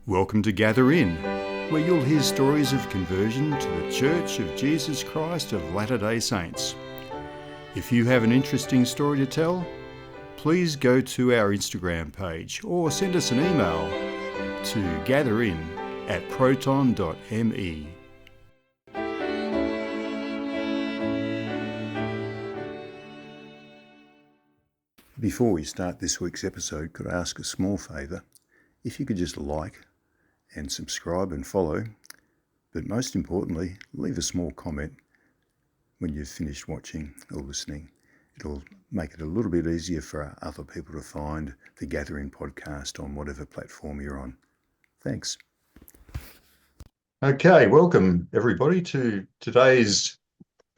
Welcome to Gather In, where you'll hear stories of conversion to the Church of Jesus Christ of Latter-day Saints. If you have an interesting story to tell, please go to our Instagram page or send us an email to gatherin@proton.me. Before we start this week's episode, could I ask a small favour? If you could just like and subscribe and follow, but most importantly, leave a small comment when you've finished watching or listening. It'll make it a little bit easier for other people to find the Gathering podcast on whatever platform you're on. Thanks. Okay, welcome everybody to today's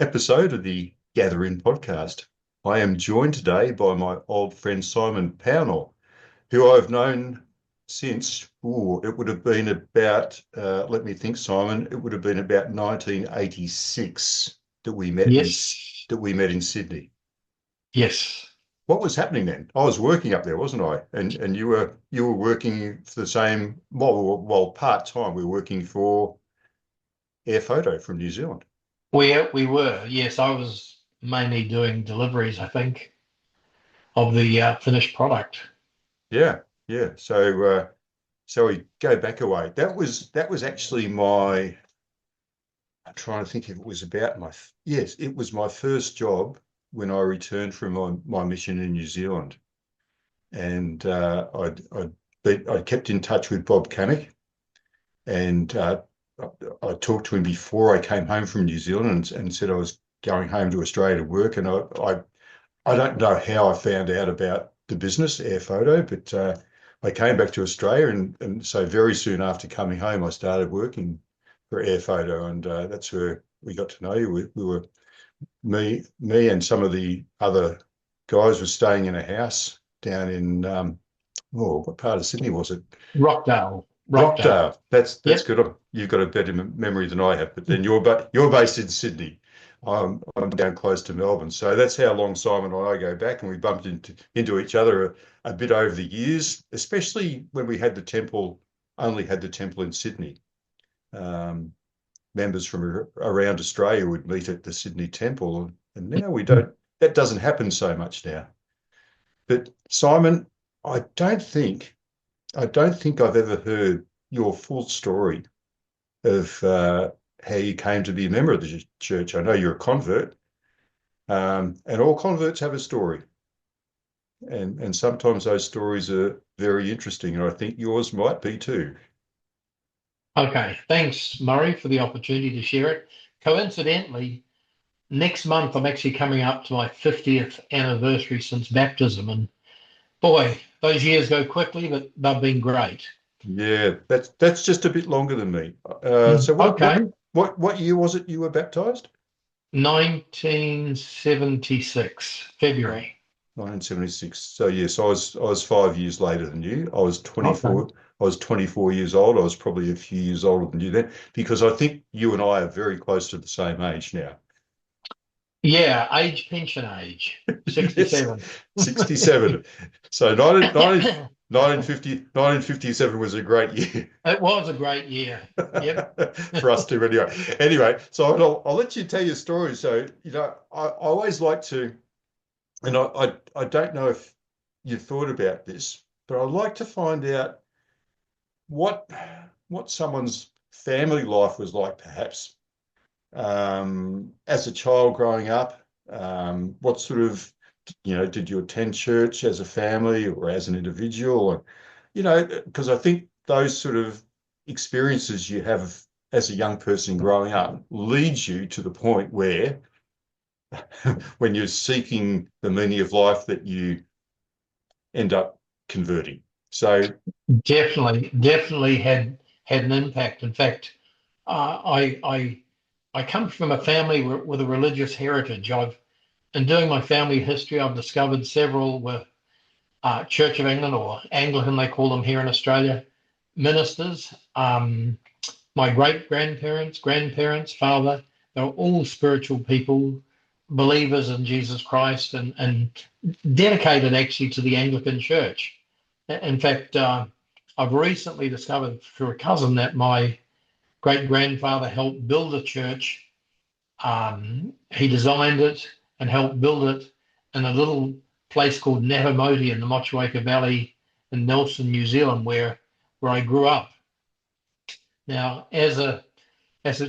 episode of the Gathering podcast. I am joined today by my old friend Simon Pownell, who I've known since, it would have been about, let me think, Simon, it would have been about 1986 that we met. Yes. That we met in Sydney. Yes. What was happening then? I was working up there, wasn't I? And you were working for the same, well, part-time. We were working for Air Photo from New Zealand. We were, yes. I was mainly doing deliveries, I think, of the finished product. Yeah. So we go back a way. That was actually I'm trying to think if it was about it was my first job when I returned from my mission in New Zealand. And I kept in touch with Bob Camick, and I talked to him before I came home from New Zealand and said I was going home to Australia to work. And I don't know how I found out about the business, Air Photo, but I came back to Australia, and so very soon after coming home, I started working for Air Photo, and that's where we got to know you. We were me and some of the other guys were staying in a house down in what part of Sydney was it? Rockdale. That's Yep. good. You've got a better memory than I have, but then you're based in Sydney. I'm down close to Melbourne, so that's how long Simon and I go back, and we bumped into each other a bit over the years, especially when we had only had the temple in Sydney. Members from around Australia would meet at the Sydney temple, and now we don't. That doesn't happen so much now. But Simon, I don't think I've ever heard your full story of how you came to be a member of the church. I know you're a convert, and all converts have a story, and sometimes those stories are very interesting, and I think yours might be too. Okay. Thanks, Murray, for the opportunity to share it. Coincidentally, next month I'm actually coming up to my 50th anniversary since baptism, and boy, those years go quickly, but they've been great. Yeah, that's just a bit longer than me. So what year was it you were baptized? 1976, February. 1976. So yes, I was 5 years later than you. I was 24. Okay. I was 24 years old. I was probably a few years older than you then, because I think you and I are very close to the same age now. Yeah, pension age, 67. Yes, 67. So 1957 was a great year. It was a great year. Yep. For us too, anyway. Anyway, so I'll let you tell your story. So, I always like to, and I don't know if you thought about this, but I'd like to find out what someone's family life was like, perhaps, as a child growing up. What sort of, did you attend church as a family or as an individual? And, because I think those sort of experiences you have as a young person growing up leads you to the point where when you're seeking the meaning of life that you end up converting. So Definitely had an impact. In fact, I come from a family with a religious heritage. In doing my family history, I've discovered several were Church of England, or Anglican, they call them here in Australia, ministers. My grandparents, father, they were all spiritual people, believers in Jesus Christ, and dedicated actually to the Anglican Church. In fact, I've recently discovered through a cousin that my great grandfather helped build a church. He designed it and helped build it in a little place called Natamoti in the Motueka Valley in Nelson, New Zealand, where I grew up. Now, as a as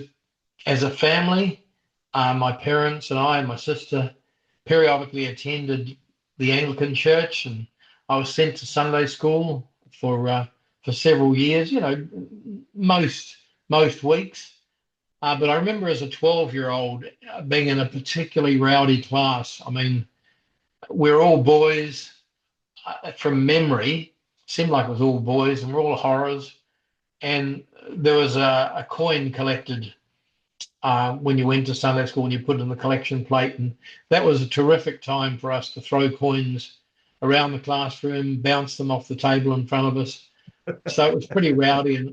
a family, my parents and I and my sister periodically attended the Anglican Church, and I was sent to Sunday school for several years. You know, most weeks. But I remember as a 12-year-old being in a particularly rowdy class. I mean, we're all boys from memory. Seemed like it was all boys, and we're all horrors. And there was a coin collected when you went to Sunday school and you put it in the collection plate. And that was a terrific time for us to throw coins around the classroom, bounce them off the table in front of us. So it was pretty rowdy.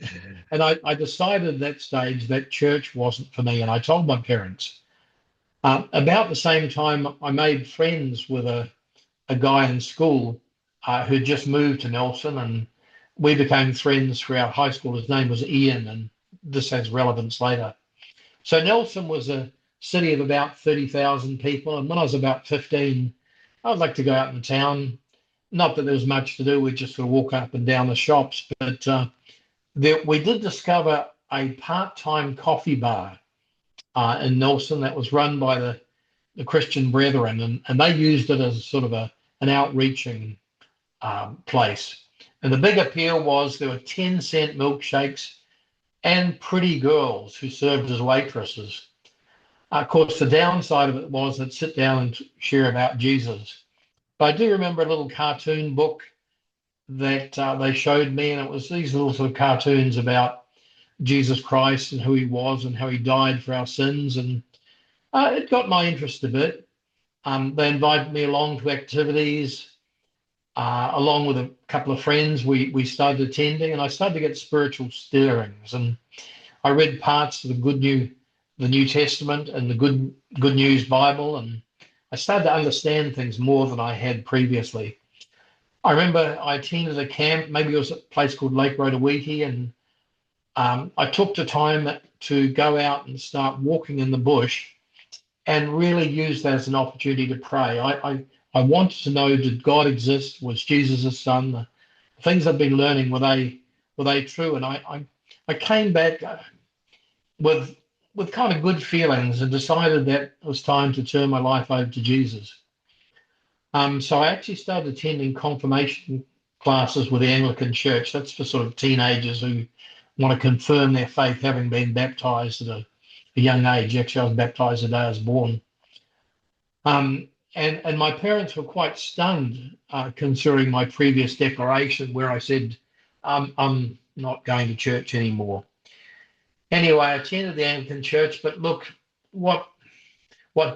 And I decided at that stage that church wasn't for me. And I told my parents. About the same time, I made friends with a guy in school who just moved to Nelson. And we became friends throughout high school. His name was Ian. And this has relevance later. So Nelson was a city of about 30,000 people. And when I was about 15, I would like to go out in town. Not that there was much to do. We'd just sort of walk up and down the shops. But we did discover a part-time coffee bar in Nelson that was run by the Christian Brethren. And they used it as sort of an outreaching place. And the big appeal was there were 10-cent milkshakes and pretty girls who served as waitresses. Of course, the downside of it was they'd sit down and share about Jesus. But I do remember a little cartoon book that they showed me, and it was these little sort of cartoons about Jesus Christ and who he was and how he died for our sins. And it got my interest a bit. They invited me along to activities. Along with a couple of friends, we started attending, and I started to get spiritual stirrings. And I read parts of the New Testament and the Good News Bible, and I started to understand things more than I had previously. I remember I attended a camp, maybe it was a place called Lake Rotawiki, and I took the time to go out and start walking in the bush and really use that as an opportunity to pray. I wanted to know, did God exist? Was Jesus his son? The things I'd been learning, were they true? And I came back with kind of good feelings and decided that it was time to turn my life over to Jesus. So I actually started attending confirmation classes with the Anglican Church. That's for sort of teenagers who want to confirm their faith, having been baptized at a young age. Actually, I was baptized the day I was born. And my parents were quite stunned considering my previous declaration where I said, I'm not going to church anymore. Anyway, I attended the Anglican Church, but look, what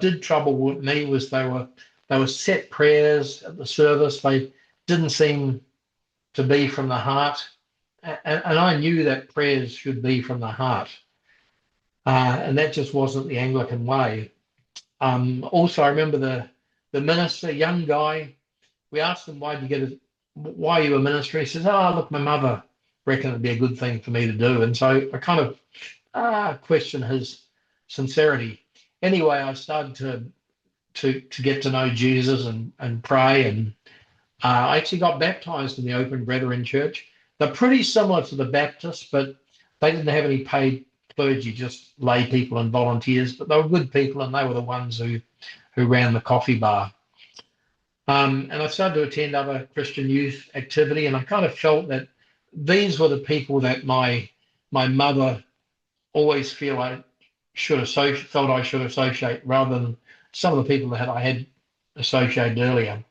did trouble me was they were set prayers at the service. They didn't seem to be from the heart. And I knew that prayers should be from the heart. And that just wasn't the Anglican way. Also, I remember the minister, young guy, we asked him, why are you a minister? He says, oh, look, my mother reckoned it'd be a good thing for me to do. And so I kind of questioned his sincerity. Anyway, I started to get to know Jesus and pray. And I actually got baptized in the Open Brethren Church. They're pretty similar to the Baptists, but they didn't have any paid clergy, just lay people and volunteers. But they were good people, and they were the ones who ran the coffee bar. And I started to attend other Christian youth activity, and I kind of felt that these were the people that my mother always felt I should associate, rather than some of the people that I had associated earlier.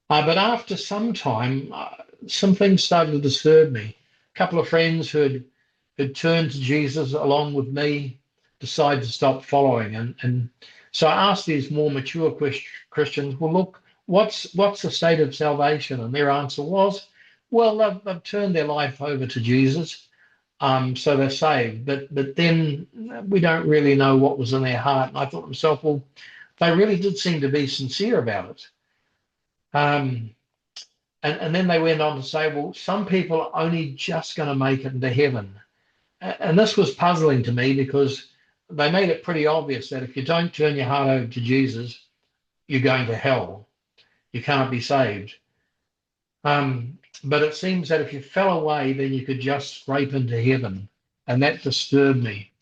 But after some time, some things started to disturb me. A couple of friends who had turned to Jesus along with me decided to stop following, and so I asked these more mature Christians, well, look, what's the state of salvation? And their answer was, well, they've turned their life over to Jesus, so they're saved. But then we don't really know what was in their heart. And I thought to myself, well, they really did seem to be sincere about it. And then they went on to say, well, some people are only just going to make it into heaven. And this was puzzling to me because they made it pretty obvious that if you don't turn your heart over to Jesus, you're going to hell. You can't be saved. But it seems that if you fell away, then you could just scrape into heaven. And that disturbed me.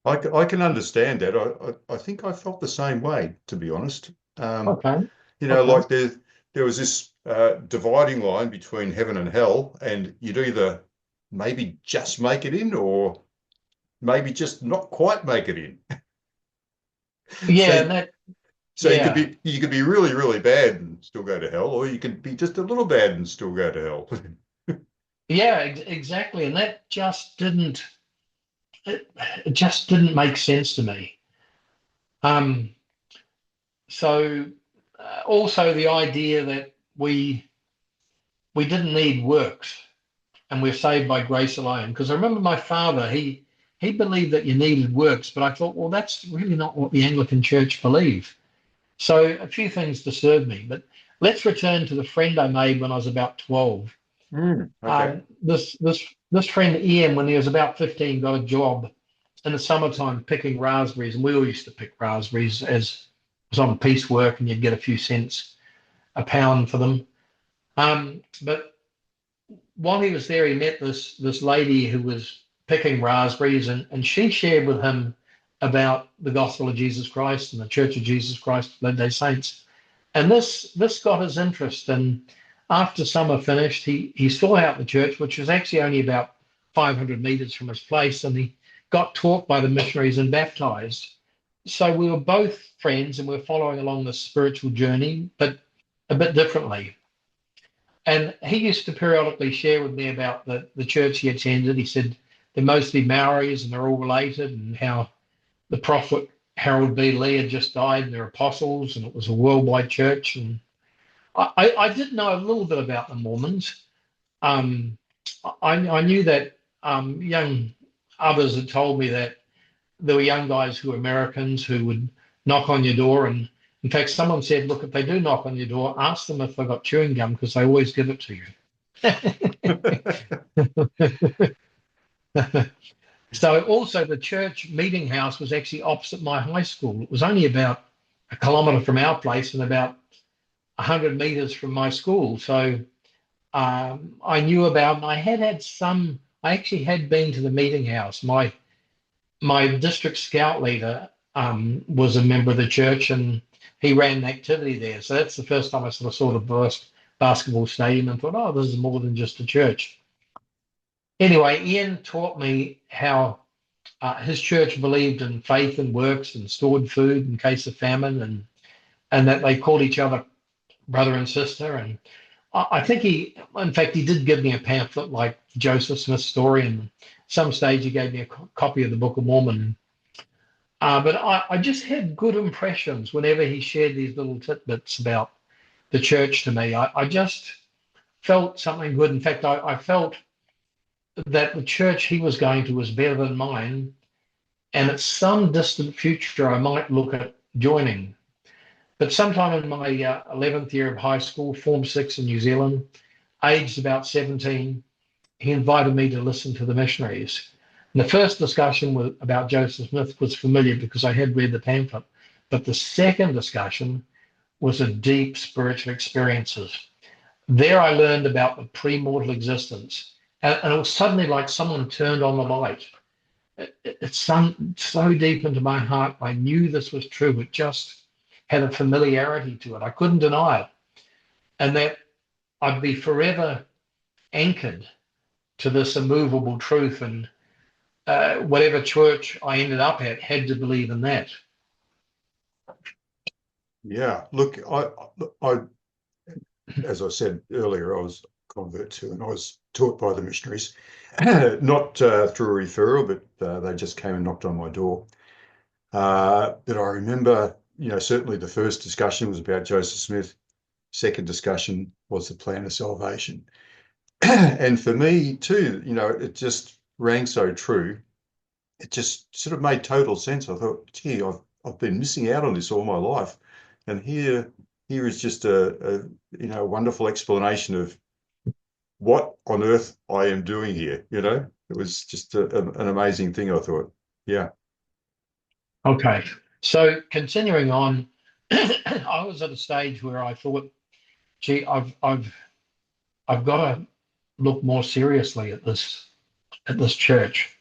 I can understand that. I think I felt the same way, to be honest. Um, Okay. Okay. like there was this dividing line between heaven and hell, and you'd either maybe just make it in, or maybe just not quite make it in. Yeah. So And that, so yeah. you could be really, really bad and still go to hell, or you could be just a little bad and still go to hell. Yeah, exactly. And that it just didn't make sense to me. Um, so also the idea that we didn't need works and we're saved by grace alone. Because I remember my father, he believed that you needed works, but I thought, well, that's really not what the Anglican Church believe. So a few things disturbed me. But let's return to the friend I made when I was about 12. Okay. This friend Ian, when he was about 15, got a job in the summertime picking raspberries, and we all used to pick raspberries as it was on piecework, and you'd get a few cents a pound for them. But while he was there, he met this lady who was picking raspberries, and she shared with him about the gospel of Jesus Christ and the Church of Jesus Christ of Latter-day Saints. And this got his interest. And after summer finished, he saw out the church, which was actually only about 500 meters from his place, and he got taught by the missionaries and baptized. So we were both friends, and we we're following along this spiritual journey, but a bit differently. And he used to periodically share with me about the church he attended. He said they're mostly Maoris and they're all related, and how the prophet Harold B. Lee had just died, and they're apostles, and it was a worldwide church. And I did know a little bit about the Mormons. Um, I knew that young others had told me that there were young guys who were Americans who would knock on your door. And in fact, someone said, look, if they do knock on your door, ask them if they've got chewing gum because they always give it to you. So also the church meeting house was actually opposite my high school. It was only about a kilometre from our place and about 100 metres from my school. So I knew about, and I actually had been to the meeting house. My district scout leader was a member of the church, and he ran an activity there. So that's the first time I sort of saw the first basketball stadium and thought, oh, this is more than just a church. Anyway, Ian taught me how his church believed in faith and works and stored food in case of famine, and that they called each other brother and sister. And I think in fact, he did give me a pamphlet like Joseph Smith's story, and some stage he gave me a copy of the Book of Mormon. But I just had good impressions whenever he shared these little tidbits about the church to me. I just felt something good. In fact, I felt that the church he was going to was better than mine, and at some distant future, I might look at joining. But sometime in my 11th year of high school, Form 6 in New Zealand, aged about 17, he invited me to listen to the missionaries. And the first discussion about Joseph Smith was familiar because I had read the pamphlet. But the second discussion was a deep spiritual experiences. There I learned about the premortal existence. And it was suddenly like someone turned on the light. It sunk so deep into my heart. I knew this was true. It just had a familiarity to it. I couldn't deny it. And that I'd be forever anchored to this immovable truth. And whatever church I ended up at had to believe in that. Yeah, look, I, as I said earlier, I was a convert to, and I was taught by the missionaries, not through a referral, but they just came and knocked on my door. But I remember, certainly the first discussion was about Joseph Smith. Second discussion was the plan of salvation. And for me too, it just rang so true. It just sort of made total sense. I thought, gee, I've been missing out on this all my life. And here here is just a wonderful explanation of what on earth I am doing here. It was just an amazing thing, I thought. Yeah. Okay. So continuing on, I was at a stage where I thought, gee, I've got to look more seriously at this church.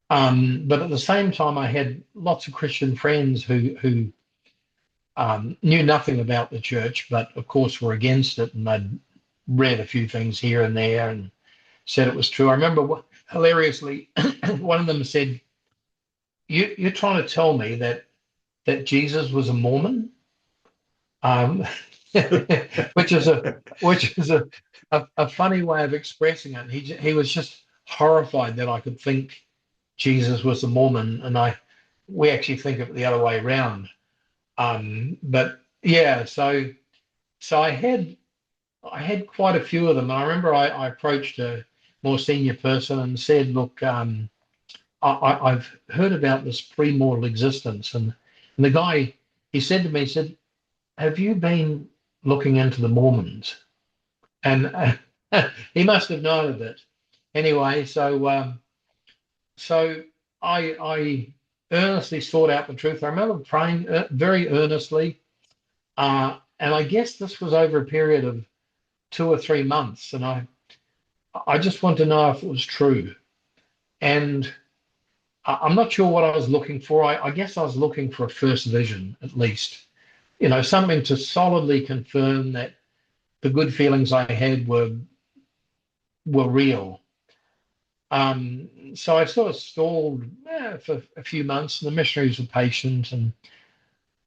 But at the same time, I had lots of Christian friends who knew nothing about the church, but of course were against it, and they'd read a few things here and there and said it was true. I remember hilariously, one of them said, "You're trying to tell me that Jesus was a Mormon?" Um, which is a funny way of expressing it. He was just horrified that I could think Jesus was a Mormon, and we actually think of it the other way around. But yeah, so I had quite a few of them. And I remember I approached a more senior person and said, "Look, I've heard about this pre-mortal existence," and the guy, he said to me, he said, "Have you been looking into the Mormons?" And he must have known a bit. Anyway, so I earnestly sought out the truth. I remember praying very earnestly, and I guess this was over a period of 2 or 3 months, and I just want to know if it was true. And I'm not sure what I was looking for. I guess I was looking for a first vision, at least, something to solidly confirm that the good feelings I had were real. So I sort of stalled for a few months, and the missionaries were patient. And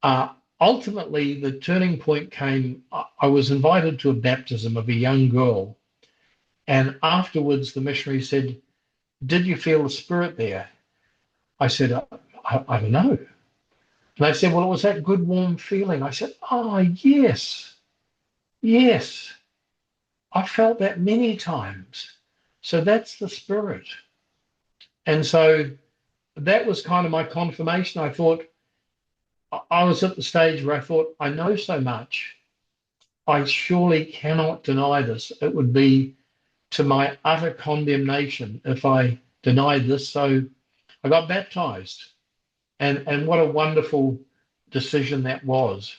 uh, ultimately, the turning point came. I was invited to a baptism of a young girl, and afterwards, the missionary said, "Did you feel the Spirit there?" I said, I don't know." And they said, "Well, it was that good, warm feeling." I said, "Oh, yes, yes. I felt that many times. So that's the Spirit." And so that was kind of my confirmation. I thought, I was at the stage where I thought, I know so much. I surely cannot deny this. It would be to my utter condemnation if I denied this. So I got baptized. And what a wonderful decision that was.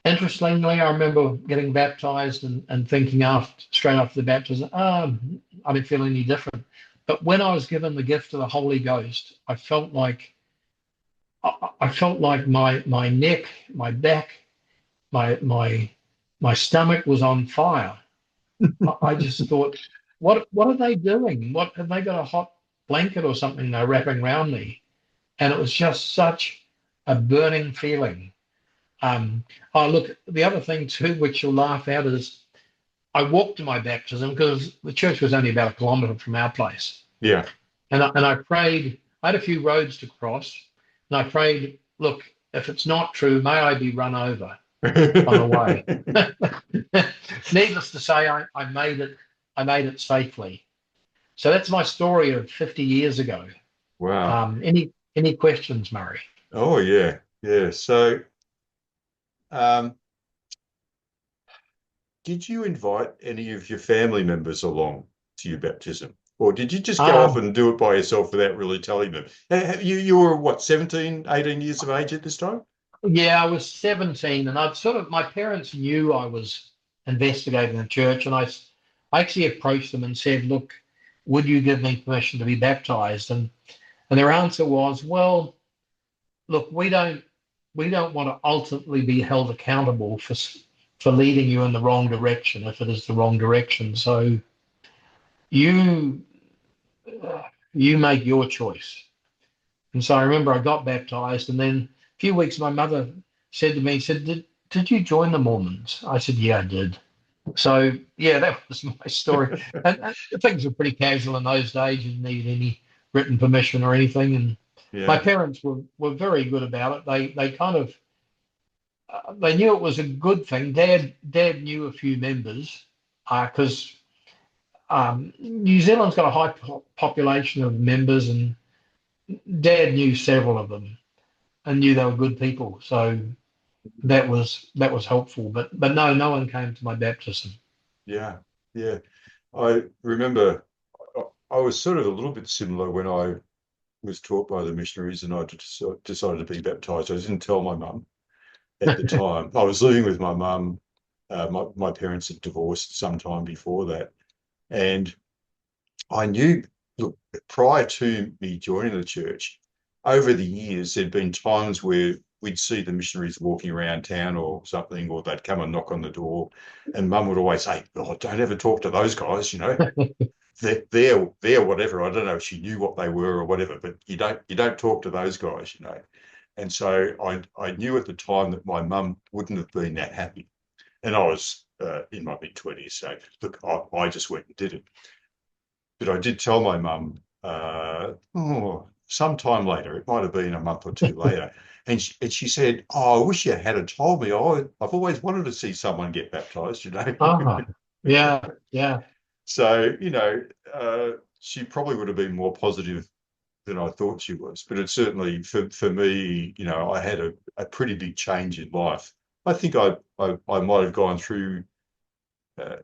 Interestingly, I remember getting baptized and thinking straight after the baptism, I didn't feel any different. But when I was given the gift of the Holy Ghost, I felt like my neck, my back, my stomach was on fire. I just thought, what are they doing? What have they got a hot blanket or something they're wrapping around me? And it was just such a burning feeling. Oh, look, the other thing too, which you'll laugh at, is I walked to my baptism because the church was only about a kilometre from our place. Yeah. And I prayed, I had a few roads to cross, and I prayed, "Look, if it's not true, may I be run over on the way." Needless to say, I made it. I made it safely. So that's my story of 50 years ago. Wow. Any questions, Murray? Oh, yeah. Yeah. So, um, did you invite any of your family members along to your baptism? Or did you just go off Um, and do it by yourself without really telling them? You were what, 17, 18 years of age at this time? yeah, I was 17, and my parents knew I was investigating the church, and I actually approached them and said, "Look, would you give me permission to be baptized?" And their answer was, "Well, look, we don't want to ultimately be held accountable for leading you in the wrong direction if it is the wrong direction. So you you make your choice." And so I remember I got baptized, and then a few weeks, my mother said to me, said, "Did you join the Mormons?" I said, "Yeah, I did." So yeah, that was my story. And things were pretty casual in those days. You didn't need any written permission or anything. And my Yeah. parents were very good about it. They kind of they knew it was a good thing. Dad knew a few members because New Zealand's got a high population of members, and Dad knew several of them and knew they were good people. So that was helpful. But no one came to my baptism. Yeah, yeah. I remember I was sort of a little bit similar when I was taught by the missionaries and I decided to be baptized. I didn't tell my mum at the time. I was living with my mum. My parents had divorced some time before that. And I knew, look, prior to me joining the church, over the years, there'd been times where we'd see the missionaries walking around town or something, or they'd come and knock on the door, and Mum would always say, "Oh, don't ever talk to those guys, you know. They're whatever." I don't know if she knew what they were or whatever, but you don't talk to those guys, you know. And so I knew at the time that my mum wouldn't have been that happy, and I was in my mid-20s, so look, I just went and did it. But I did tell my mum sometime later, it might have been a month or two later, and she said, "Oh, I wish you had told me. I've always wanted to see someone get baptized, you know." Ah, yeah, yeah, So, she probably would have been more positive than I thought she was. But it certainly, for me, I had a pretty big change in life. I think I might have gone through uh,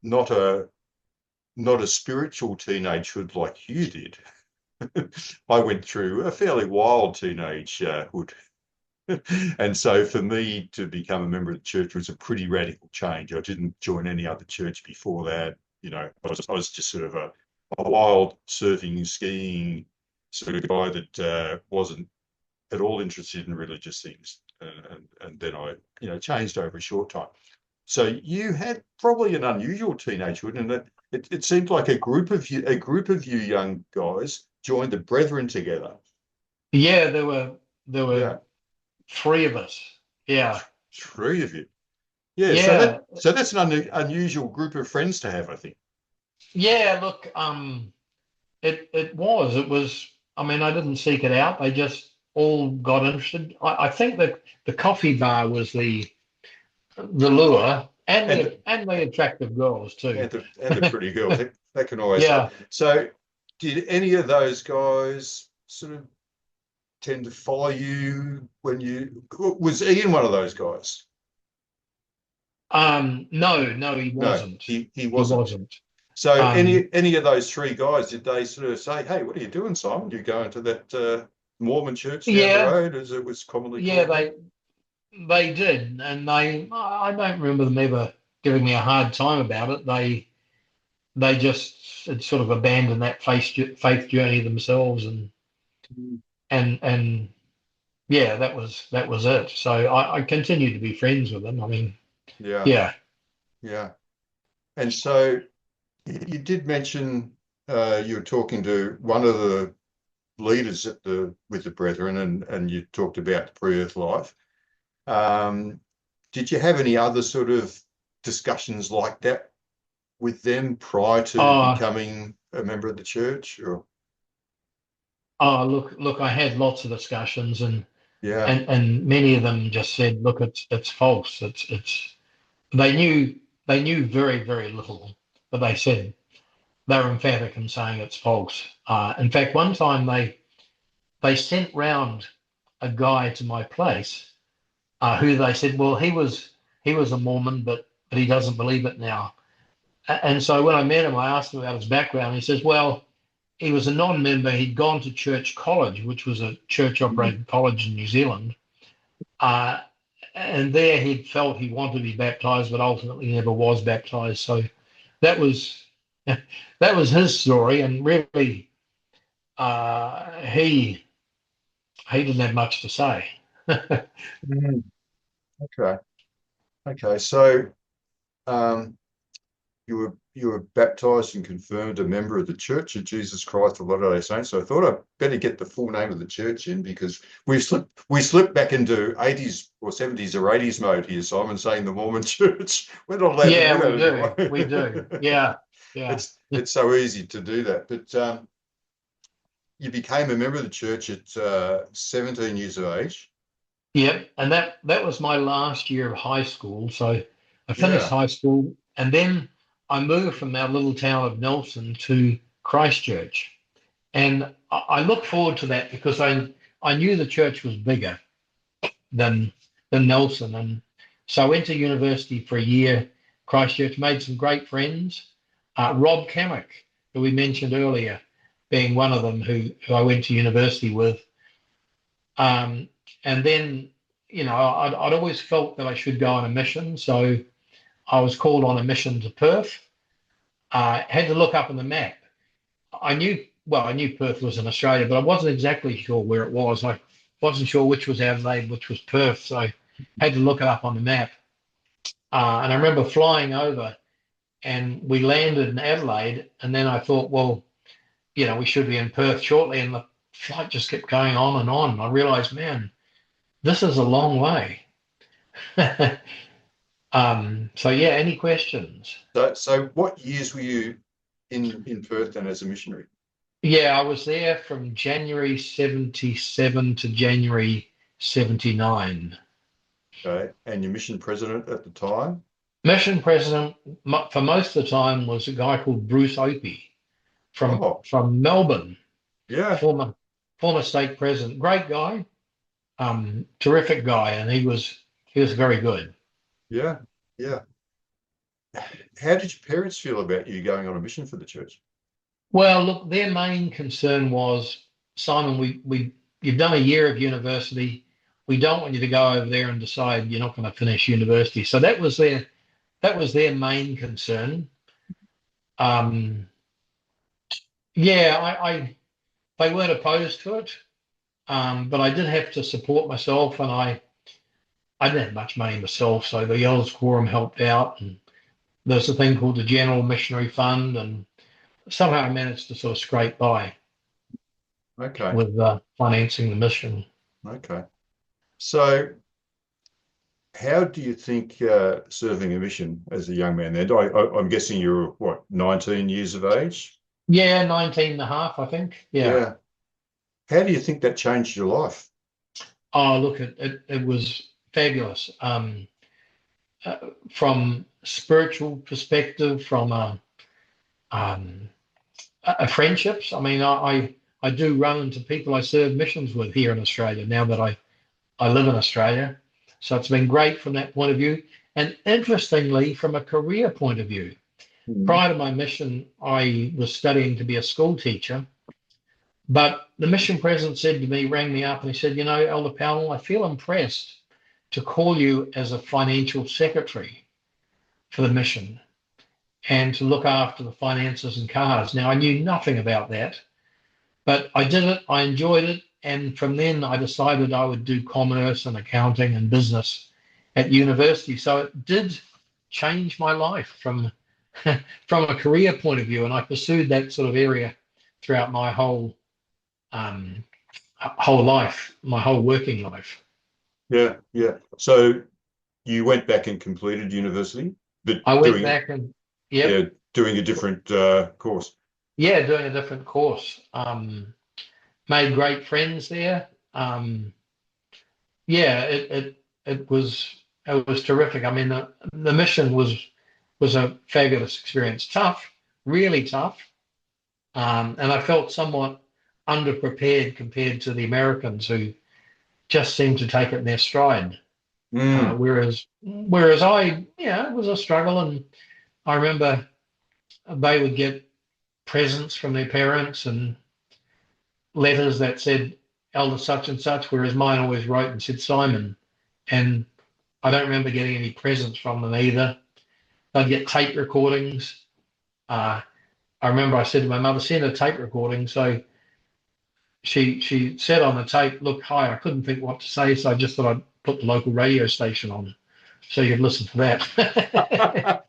not a not a spiritual teenagehood like you did. I went through a fairly wild teenagehood. And so for me to become a member of the church was a pretty radical change. I didn't join any other church before that. I was just sort of a wild surfing, skiing sort of guy that wasn't at all interested in religious things. And then I, changed over a short time. So you had probably an unusual teenagehood, and it seemed like a group of you young guys joined the Brethren together. yeah. There were Yeah, three of us. Yeah, three of you. Yeah, so that yeah, so that's an unusual group of friends to have, I think. yeah. Look, it was. I mean, I didn't seek it out. They just all got interested. I think that the coffee bar was the lure, and And the attractive girls too. and the pretty girls, that can always help. Yeah. So, did any of those guys sort of tend to follow you when you was Ian one of those guys? No, he No, wasn't. he He wasn't. wasn't. So Um, any of those three guys, did they sort of say, "Hey, what are you doing, Simon? You going to that Mormon church down the yeah, road, as it was commonly yeah, called then?" they did, and I don't remember them ever giving me a hard time about it. They just had sort of abandoned that faith journey themselves, and yeah, that was it. So I continued to be friends with them. I mean, Yeah, yeah. yeah. And so you did mention you were talking to one of the leaders with the Brethren, and you talked about the pre-earth life. Um, did you have any other sort of discussions like that with them prior to Uh, becoming a member of the church? Or look, I had lots of discussions, and yeah, and and many of them just said, look, it's false. It's they knew very, very little, but they said they were emphatic in saying it's false. In fact, one time they sent round a guy to my place, who they said, well, he was a Mormon, but he doesn't believe it now. And so when I met him, I asked him about his background. He says, well, he was a non-member. He'd gone to Church College, which was a church-operated college in New Zealand. Uh, and there he felt he wanted to be baptized, but ultimately never was baptized. So that was that was his story, and really, he didn't have much to say. Mm, okay, okay. So um, you were baptized and confirmed a member of the Church of Jesus Christ of Latter-day Saints. So I thought I'd better get the full name of the church in, because we slipped back into 80s or 70s or 80s mode here, Simon, saying the Mormon Church. We're not allowed to do Yeah, that we do. anymore. Yeah, yeah. It's so easy to do that. But you became a member of the church at 17 years of age. Yep, and that was my last year of high school. So I finished Yeah. high school, and then I moved from our little town of Nelson to Christchurch. And I look forward to that because I knew the church was bigger than than Nelson. And so I went to university for a year, Christchurch, made some great friends. Rob Cammack, who we mentioned earlier, being one of them who I went to university with. Um, and then, I'd always felt that I should go on a mission. So I was called on a mission to Perth. Had to look up on the map. I knew Perth was in Australia, but I wasn't exactly sure where it was. I wasn't sure which was Adelaide, which was Perth. So I had to look it up on the map. And I remember flying over and we landed in Adelaide. And then I thought, well, we should be in Perth shortly. And the flight just kept going on and on. And I realized, man, this is a long way. So yeah, any questions? So what years were you in Perth then as a missionary? Yeah, I was there from January 77 to January 79. Okay. And your mission president at the time? Mission president for most of the time was a guy called Bruce Opie from Oh, from Melbourne, yeah, former state president. Great guy, terrific guy, and he was very good. yeah, yeah. How did your parents feel about you going on a mission for the church? Well, look, their main concern was, Simon, we you've done a year of university. We don't want you to go over there and decide you're not going to finish university. So that was their main concern. Um, yeah, they weren't opposed to it, but I did have to support myself, and I didn't have much money myself, so the Elders Quorum helped out, and there's a thing called the General Missionary Fund, and somehow I managed to sort of scrape by Okay, with financing the mission. okay. So how do you think serving a mission as a young man then? I'm guessing you're, what, 19 years of age? Yeah, 19 and a half, I think. Yeah. Yeah. How do you think that changed your life? Oh, look, it was fabulous. Uh, from spiritual perspective, from um, friendships. I mean, I do run into people I serve missions with here in Australia now that I live in Australia. So it's been great from that point of view. And interestingly, from a career point of view, Mhm. prior to my mission, I was studying to be a school teacher. But the mission president said to me, rang me up and he said, Elder Powell, I feel impressed to call you as a financial secretary for the mission and to look after the finances and cars. Now, I knew nothing about that, but I did it. I enjoyed it. And from then I decided I would do commerce and accounting and business at university. So it did change my life from from a career point of view. And I pursued that sort of area throughout my um, whole life, my whole working life. Yeah, yeah. So you went back and completed university, but I went back and, yeah, yep, doing a different course. yeah, doing a different course. Made great friends there. Yeah, it was terrific. I mean, the mission was a fabulous experience. Tough, really tough, and I felt somewhat underprepared compared to the Americans who just seemed to take it in their stride. Mm. Whereas it was a struggle, and I remember they would get presents from their parents and letters that said Elder such and such, whereas mine always wrote and said Simon. And I don't remember getting any presents from them either. They'd get tape recordings. Uh, I remember I said to my mother, send a tape recording. So she said on the tape, look, hi, I couldn't think what to say, so I just thought I'd put the local radio station on so you'd listen to that.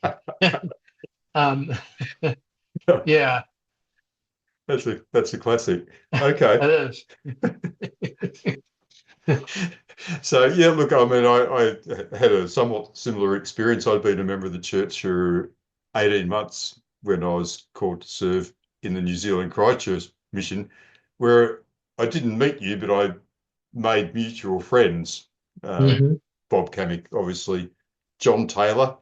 um, yeah, That's a classic. Okay. it is. So yeah, look, I mean, I had a somewhat similar experience. I'd been a member of the church for 18 months when I was called to serve in the New Zealand Christchurch mission, where I didn't meet you, but I made mutual friends. Hmm. Bob Camick, obviously, John Taylor,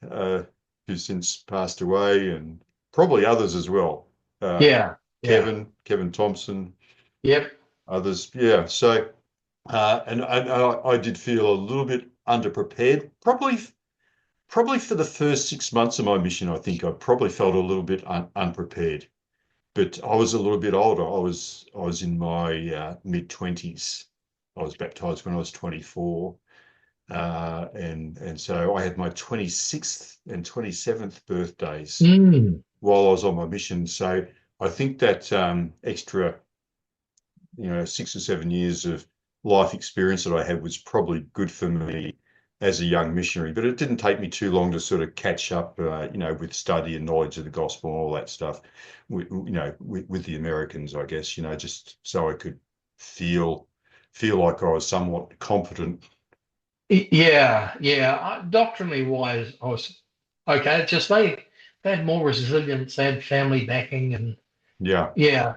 uh, who's since passed away, and probably others as well. Uh, Yeah, yeah, Kevin Thompson, yep. others. Yeah. So I did feel a little bit underprepared. Probably for the first 6 months of my mission, I think I probably felt a little bit unprepared. But I was a little bit older. I was in my mid-20s. I was baptized when I was 24. And so I had my 26th and 27th birthdays Mm. while I was on my mission. So I think that extra, 6 or 7 years of life experience that I had was probably good for me as a young missionary. But it didn't take me too long to sort of catch up, with study and knowledge of the gospel and all that stuff, with the Americans, I guess, just so I could feel like I was somewhat competent. Yeah, yeah. Doctrinally wise, I was okay. It's just they had more resilience. They had family backing, and Yeah, yeah,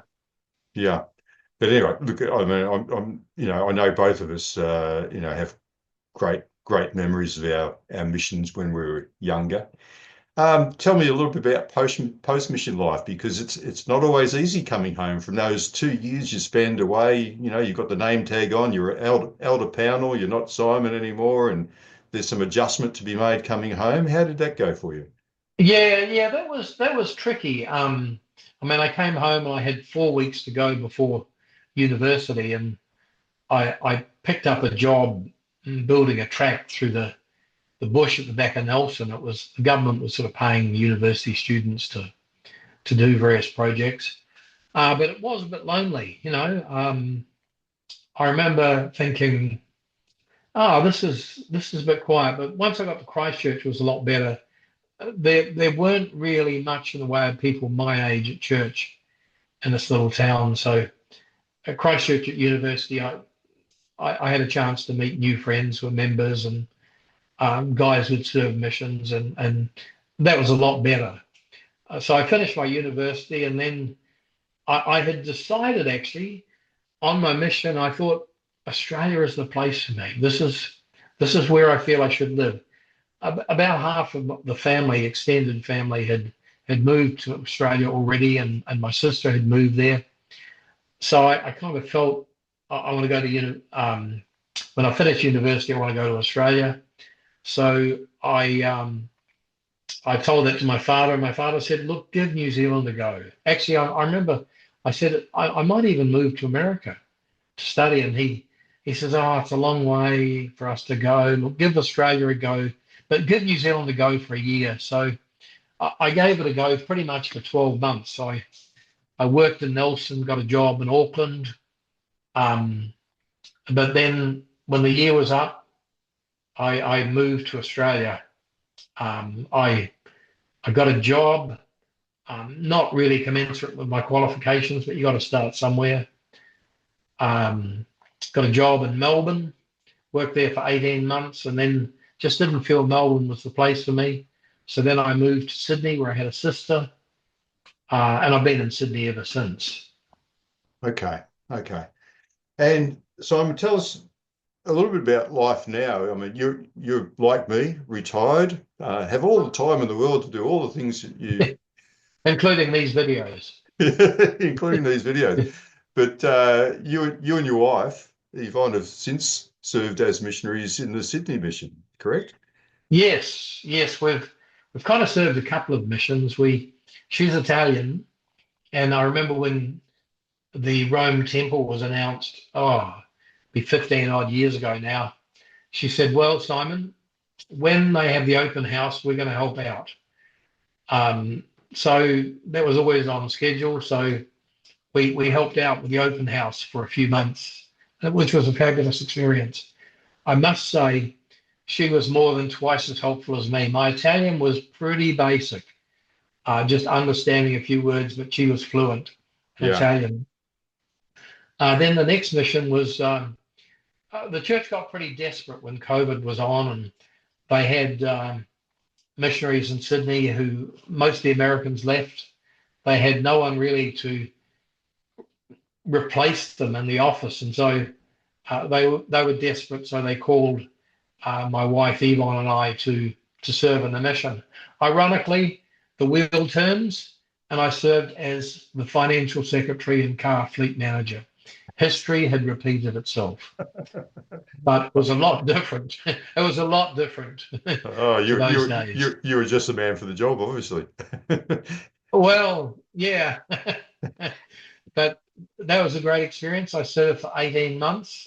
yeah. But anyway, look, I mean, I know both of us, have great memories of our missions when we were younger. Tell me a little bit about post mission life, because it's not always easy coming home from those 2 years you spend away. You've got the name tag on, you're Elder Pownell, you're not Simon anymore, and there's some adjustment to be made coming home. How did that go for you? yeah. That was tricky. I mean, I came home and I had 4 weeks to go before university, and I picked up a job building a track through the bush at the back of Nelson. It was the government was sort of paying university students to do various projects. But it was a bit lonely, you know. I remember thinking, oh, this is a bit quiet. But once I got to Christchurch, it was a lot better. There weren't really much in the way of people my age at church in this little town. So at Christchurch at university, I had a chance to meet new friends who were members and guys who'd served missions, and that was a lot better. So I finished my university, and then I had decided actually on my mission. I thought Australia is the place for me. This is where I feel I should live. About half of the family, extended family, had moved to Australia already, and my sister had moved there. So I kind of felt I want to go to when I finish university, I want to go to Australia. So I told that to my father, and my father said, "Look, give New Zealand a go." Actually, I remember I said I might even move to America to study, and he says, "Oh, it's a long way for us to go. Look, give Australia a go, but give New Zealand a go for a year." So I gave it a go pretty much for 12 months. I worked in Nelson, got a job in Auckland, um, but then when the year was up, I moved to Australia. I got a job, not really commensurate with my qualifications, but you got to start somewhere. Um, got a job in Melbourne, worked there for 18 months, and then just didn't feel Melbourne was the place for me. So then I moved to Sydney, where I had a sister, and I've been in Sydney ever since. Okay, okay. And Simon, tell us a little bit about life now. I mean, you're like me, retired, have all the time in the world to do all the things that Including these videos. including these videos. But you and your wife, Yvonne, have since served as missionaries in the Sydney mission, correct? Yes, yes, we've kind of served a couple of missions. She's Italian, and I remember when the Rome Temple was announced, be 15 odd years ago now. She said, "Well, Simon, when they have the open house, we're going to help out." Um, so that was always on schedule. So we helped out with the open house for a few months, which was a fabulous experience. I must say, she was more than twice as helpful as me. My Italian was pretty basic, just understanding a few words, but she was fluent in Yeah, Italian. Then the next mission was the church got pretty desperate when COVID was on, and they had missionaries in Sydney who most of the Americans left. They had no one really to replace them in the office, and so they were desperate. So they called my wife Yvonne and I to serve in the mission. Ironically, the wheel turns, and I served as the financial secretary and car fleet manager. history had repeated itself, but it was a lot different. It was a lot different Oh, to those days. you were just the man for the job, obviously. Well, yeah, but that was a great experience. I served for 18 months.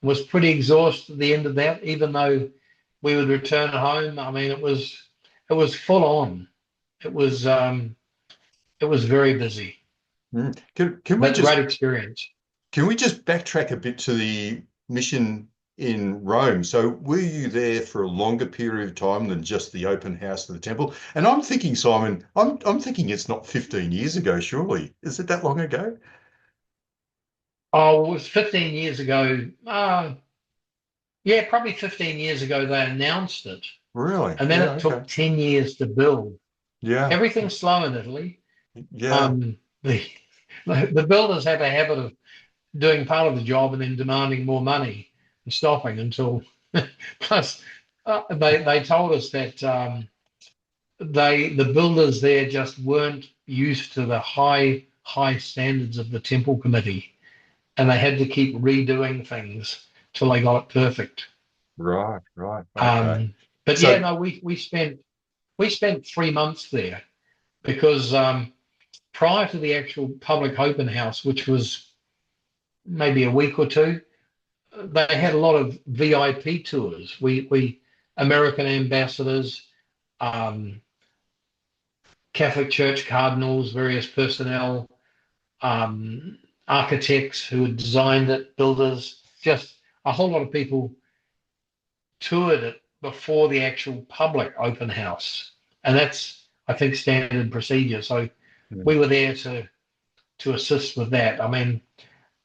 Was pretty exhausted at the end of that, even though we would return home. I mean, it was full on. It was it was very busy, Can we but just great experience. backtrack a bit to the mission in Rome? So were you there for a longer period of time than just the open house of the temple? And I'm thinking, Simon, I'm thinking it's not 15 years ago, surely. Is it that long ago? Oh, it was 15 years ago. Yeah, probably 15 years ago they announced it, Really? and then Yeah, it okay. took 10 years to build. Yeah, Everything's slow in Italy. yeah. Um, the the builders have a habit of doing part of the job and then demanding more money and stopping until. Plus, they told us that the builders there just weren't used to the high standards of the temple committee, and they had to keep redoing things till they got it perfect. Right, right. Okay. Um, but yeah, So, no, we spent 3 months there because prior to the actual public open house, which was maybe a week or two, they had a lot of VIP tours. We American ambassadors, um, Catholic Church cardinals, various personnel, um, architects who had designed it, builders, just a whole lot of people toured it before the actual public open house, and that's I think standard procedure. So mm, we were there to assist with that. I mean,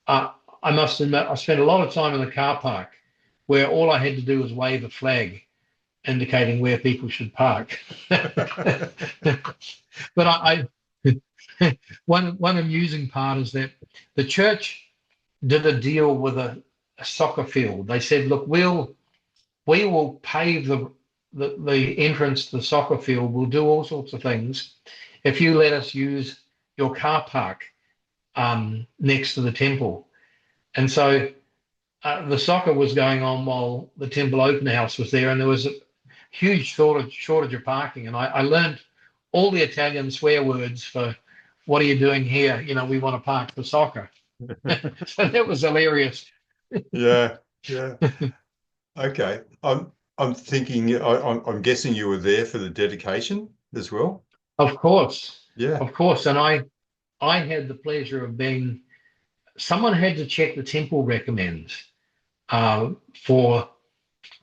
uh, I must admit I spent a lot of time in the car park where all I had to do was wave a flag indicating where people should park. But one amusing part is that the church did a deal with a soccer field. They said, "Look, we will pave the entrance to the soccer field. We'll do all sorts of things if you let us use your car park next to the temple." And so the soccer was going on while the temple open house was there, and there was a huge shortage of parking. And I learned all the Italian swear words for "What are you doing here? You know, we want to park for soccer." So that was hilarious. yeah, yeah. Okay. I'm thinking, I'm guessing you were there for the dedication as well. Of course, Yeah. of course. And I had the pleasure of being someone had to check the temple recommends uh, for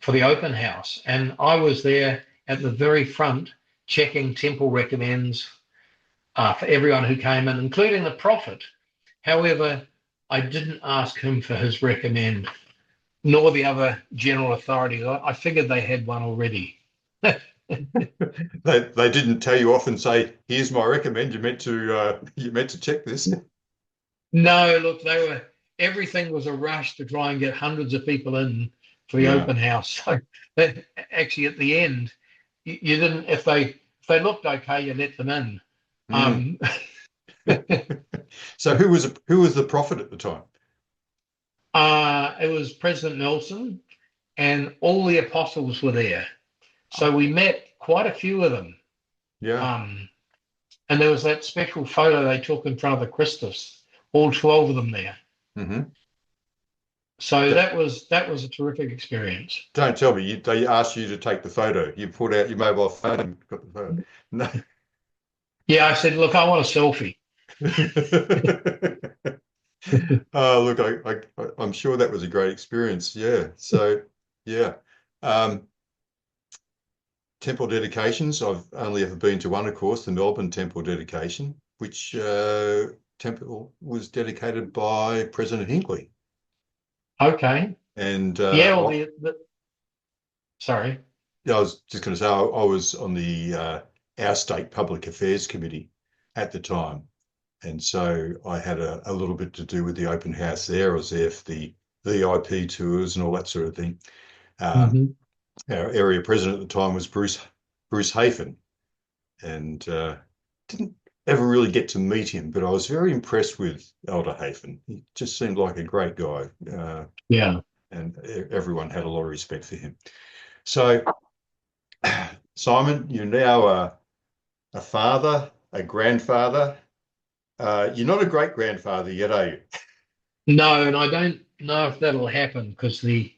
for the open house, and I was there at the very front checking temple recommends for everyone who came in, including the prophet. However, I didn't ask him for his recommend, nor the other general authorities. I figured they had one already. They didn't tell you off and say, "Here's my recommend." You meant to check this. No, look, everything was a rush to try and get hundreds of people in for the Yeah. open house. So actually, at the end, you didn't. If they looked okay, you let them in. Mm. Um, So who was the prophet at the time? it was President Nelson, and all the apostles were there. So we met quite a few of them. Yeah. Um, and there was that special photo they took in front of the Christus, all 12 of them there. Hmm. So that was a terrific experience. Don't tell me they asked you to take the photo. You pulled out your mobile phone and got the photo. No. Yeah, I said, look, I want a selfie. Look, I'm sure that was a great experience. Yeah. So, yeah. Um, Temple dedications. I've only ever been to one, of course, the Melbourne Temple dedication, which temple was dedicated by President Hinckley. Okay. And Yeah, well, sorry. yeah, I was just going to say I was on the our state public affairs committee at the time, and so I had a little bit to do with the open house there. I was there for the VIP tours and all that sort of thing. Um, Hmm. our area president at the time was Bruce Hafen, and didn't ever really get to meet him, but I was very impressed with Elder Hafen. He just seemed like a great guy, Yeah. and everyone had a lot of respect for him. So, Simon, you're now a father, a grandfather. You're not a great grandfather yet, are you? No, and I don't know if that'll happen because the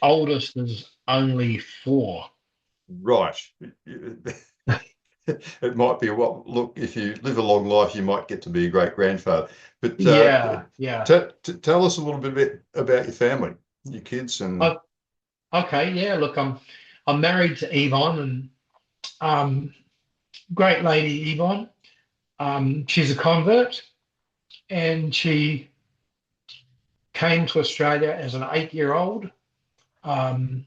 oldest is only 4. Right. It might be what look, if you live a long life, you might get to be a great grandfather. But Yeah, yeah. tell us a little bit about your family, your kids, and O- Okay, yeah. Look, I'm married to Yvonne, and great lady Yvonne. She's a convert, and she came to Australia as an 8-year-old, um,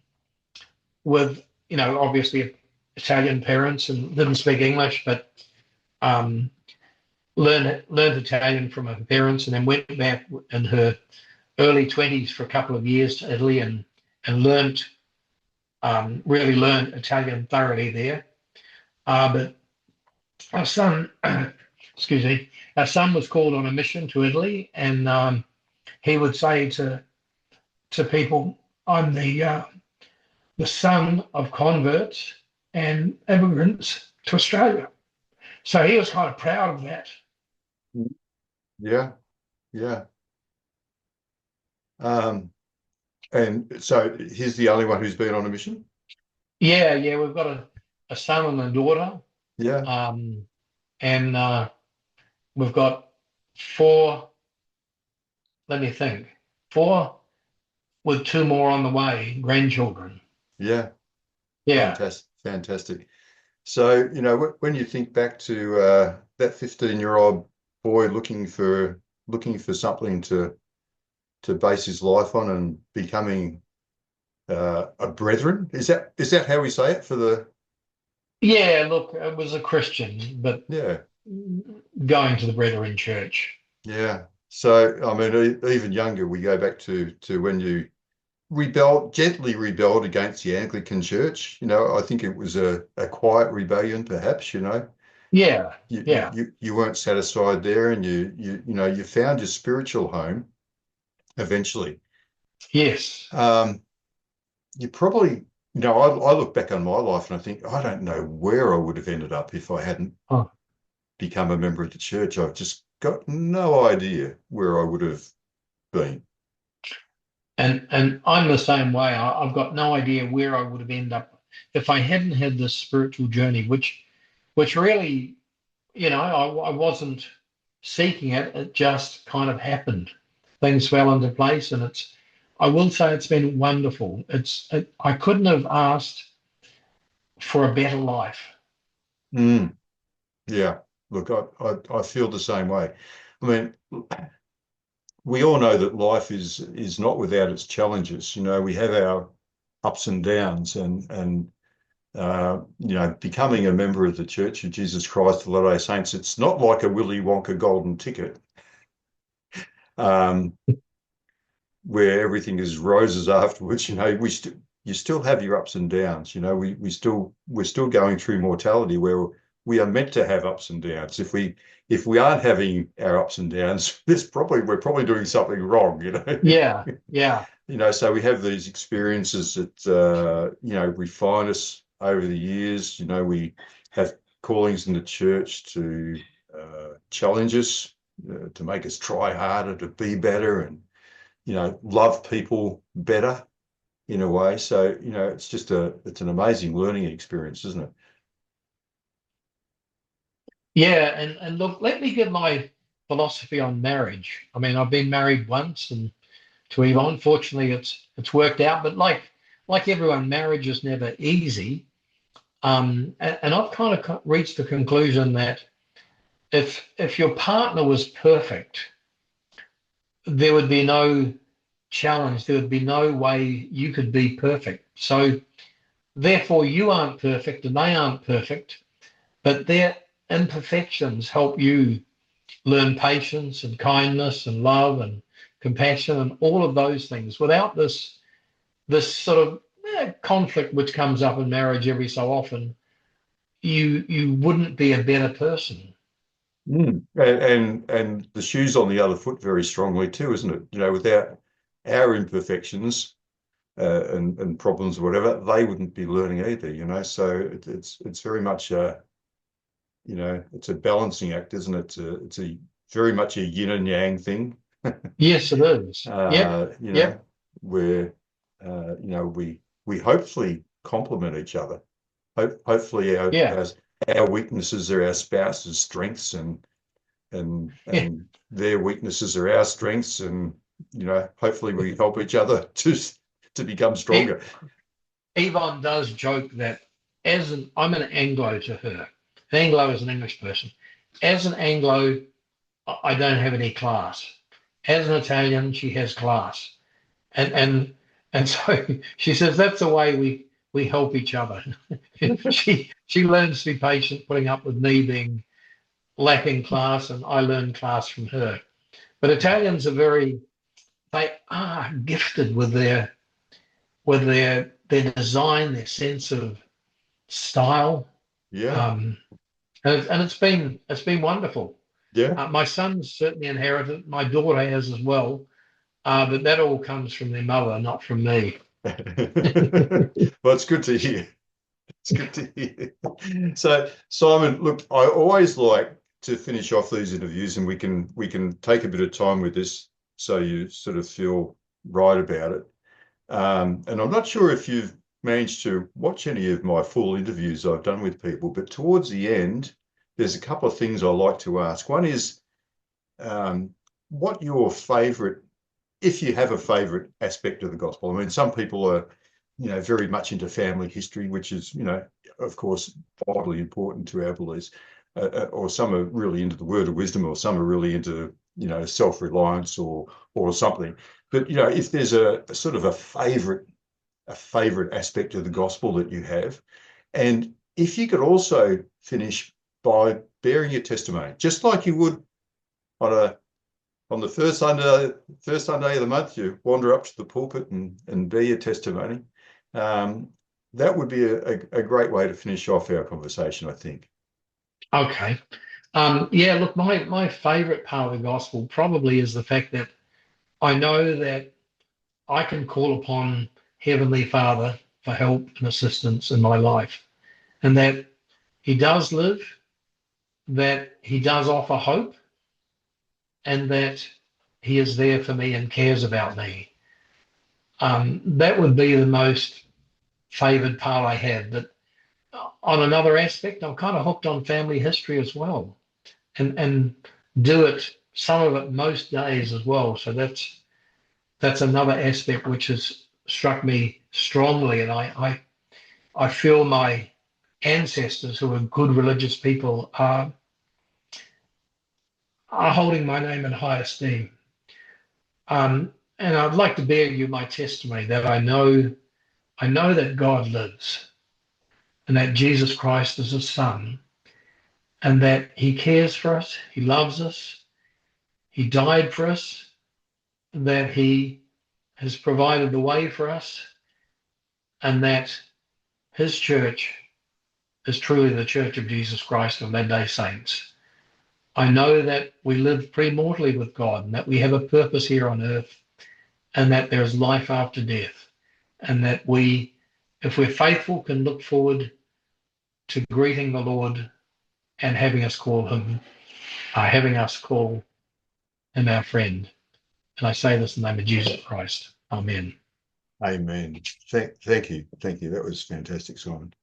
with obviously Italian parents, and didn't speak English, but um, learned Italian from her parents, and then went back in her early 20s for a couple of years to Italy, and learned really learned Italian thoroughly there. But our son, excuse me, our son was called on a mission to Italy, and he would say to people, "I'm the son of converts and immigrants to Australia." So he was kind of proud of that. yeah, yeah. Um, and so he's the only one who's been on a mission. Yeah, yeah, we've got a son and a daughter, Yeah, um, and we've got 4. Let me think, 4 with 2 more on the way, grandchildren. yeah. Yeah, Fantastic, fantastic. So, when you think back to that 15-year-old boy looking for something to base his life on and becoming a brethren, is that how we say it for the yeah. Look, it was a Christian, but yeah, going to the Brethren Church. yeah. So, I mean, even younger, we go back to when you gently rebelled against the Anglican Church. I think it was a quiet rebellion, perhaps, Yeah, you you yeah, you you weren't satisfied there, and you found your spiritual home eventually. yes. Um, you probably, I look back on my life and I think I don't know where I would have ended up if I hadn't Huh. become a member of the church. I've just got no idea where I would have been. And I'm the same way. I've got no idea where I would have ended up if I hadn't had this spiritual journey, which really, I wasn't seeking it. It just kind of happened. Things fell into place, and I will say it's been wonderful. I couldn't have asked for a better life. Mm, yeah, look, I feel the same way. I mean, we all know that life is not without its challenges. We have our ups and downs, and becoming a member of the Church of Jesus Christ of Latter-day Saints, it's not like a Willy Wonka golden ticket, um, where everything is roses afterwards. You still have your ups and downs. We're still going through mortality where we are meant to have ups and downs. If we aren't having our ups and downs, we're probably doing something wrong. Yeah, yeah, So we have these experiences that refine us over the years. We have callings in the church to challenge us, to make us try harder, to be better, and love people better in a way. So it's an amazing learning experience, isn't it? yeah. And look, let me give my philosophy on marriage. I mean, I've been married once, and to Yvonne, fortunately, it's worked out. But like everyone, marriage is never easy. And I've kind of reached the conclusion that if your partner was perfect, there would be no challenge. There would be no way you could be perfect. So therefore, you aren't perfect and they aren't perfect, but their imperfections help you learn patience and kindness and love and compassion and all of those things. Without this sort of conflict which comes up in marriage every so often, you wouldn't be a better person. And the shoe's on the other foot very strongly too, isn't it? Without our imperfections and problems or whatever, they wouldn't be learning either. So it's very much it's a balancing act, isn't it? It's a very much a yin and yang thing. Yes, it is. Yep. uh, you know, Yep. where we hopefully complement each other. Hopefully Yeah. our weaknesses are our spouse's strengths, and and Yeah. and their weaknesses are our strengths, and hopefully we help each other to become E- stronger. Yvonne does joke that I'm an Anglo to her. An Anglo is an English person. As an Anglo, I don't have any class. As an Italian, she has class. And so she says that's the way we help each other. She learns to be patient, putting up with me being lacking class, and I learn class from her. But Italians are they are gifted with their design, their sense of style, Yeah, um, and it's been wonderful. yeah. My son's certainly inherited it. My daughter has as well, but that all comes from their mother, not from me. Well, it's good to hear. It's good to hear. So, Simon, look, I always like to finish off these interviews, and we can take a bit of time with this, so you sort of feel right about it. And I'm not sure if you've managed to watch any of my full interviews I've done with people, but towards the end, there's a couple of things I like to ask. One is, um, what your favourite, if you have a favourite aspect of the gospel. I mean, some people are, very much into family history, which is, of course, vitally important to our beliefs. Or some are really into the word of wisdom, or some are really into, self-reliance or something. But if there's a sort of a favorite aspect of the gospel that you have, and if you could also finish by bearing your testimony, just like you would on a on the first Sunday of the month, you wander up to the pulpit and bear your testimony. Um, that would be a great way to finish off our conversation, I think. Okay. Yeah, look, my favorite part of the gospel probably is the fact that I know that I can call upon Heavenly Father for help and assistance in my life, and that He does live, that He does offer hope, and that He is there for me and cares about me. That would be the most favored part I have. But on another aspect, I'm kind of hooked on family history as well, and do it some of it most days as well. So that's another aspect which has struck me strongly, and I feel my ancestors, who are good religious people, are holding my name in high esteem. And I'd like to bear you my testimony that I know that God lives, and that Jesus Christ is His Son, and that He cares for us, He loves us, He died for us, that He has provided the way for us, and that His church is truly the Church of Jesus Christ of Latter-day Saints. I know that we live premortally with God, and that we have a purpose here on earth, and that there's life after death, and that we, if we're faithful, can look forward to greeting the Lord and having us call Him our friend. And I say this in the name of Jesus Christ. Amen. Amen. Thank you. Thank you. That was fantastic, Simon.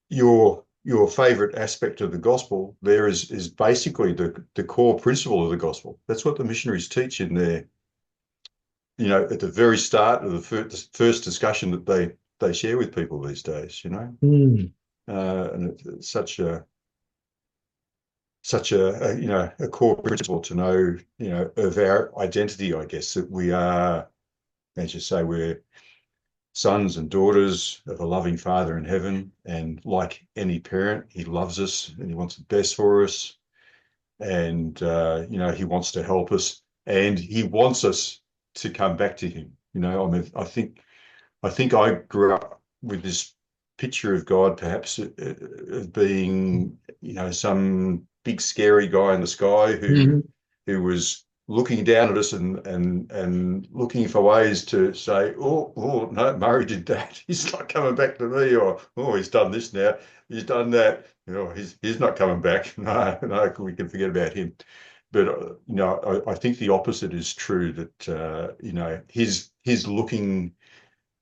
Your favorite aspect of the gospel there is basically the core principle of the gospel. That's what the missionaries teach in their, at the very start of the first discussion that they share with people these days. Mm. And it's such a a core principle to know, of our identity, I guess, that we are, as you say, we're sons and daughters of a loving Father in heaven, and like any parent, He loves us and He wants the best for us, and He wants to help us, and He wants us to come back to Him. I mean, I think I grew up with this picture of God, perhaps, of being, some big scary guy in the sky Mhm. who was looking down at us and looking for ways to say, oh no, Murray did that. He's not coming back to me, or oh, he's done this now, he's done that. He's not coming back. No, we can forget about him. But I think the opposite is true. That he's looking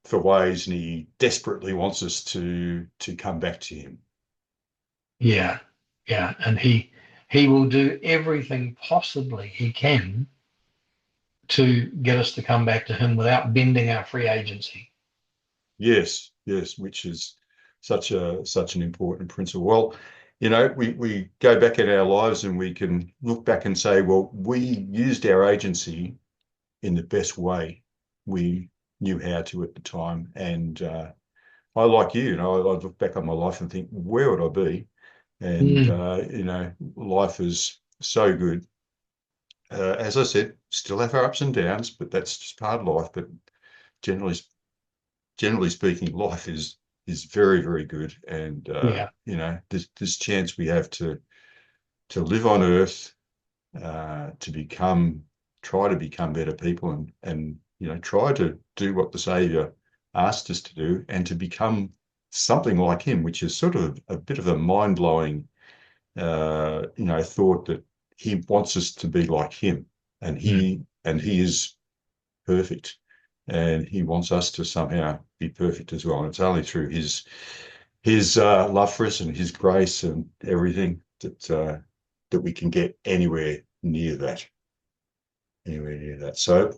for ways, and he desperately wants us to come back to him. Yeah, yeah, and he will do everything possibly he can to get us to come back to him without bending our free agency. Yes, yes, which is such an important principle. Well, we go back in our lives and we can look back and say, well, we used our agency in the best way we knew how to at the time. And I, like you, I look back on my life and think, where would I be? And Mm, life is so good. As I said, still have our ups and downs, but that's just part of life. But generally generally speaking, life is very, very good. And yeah, this chance we have to live on earth, try to become better people, and try to do what the Saviour asked us to do, and to become something like him, which is sort of a bit of a mind-blowing thought, that he wants us to be like him, and mm, he is perfect, and he wants us to somehow be perfect as well. And it's only through his love for us and his grace and everything that we can get anywhere near that. Anywhere near that. So,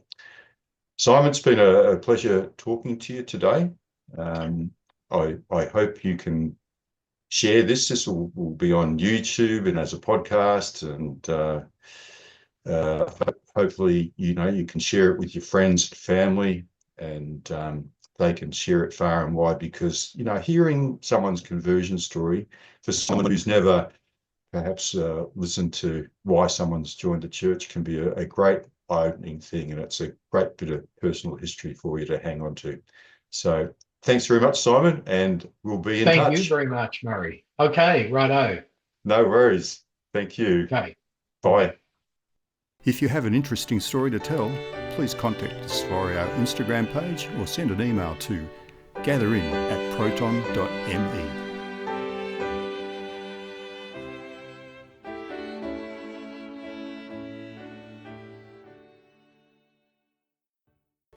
Simon, it's been a pleasure talking to you today. Um, I hope you can share this. This will be on YouTube and as a podcast, and hopefully, you can share it with your friends and family, and they can share it far and wide, because, hearing someone's conversion story, for someone who's never perhaps listened to why someone's joined the church, can be a great eye-opening thing, and it's a great bit of personal history for you to hang on to. So thanks very much, Simon, and we'll be in thank you touch. very much, Murray. Okay, righto. No worries. Thank you. Okay, Bye. bye. If you have an interesting story to tell, please contact us via our Instagram page or send an email to gatherin@proton.me.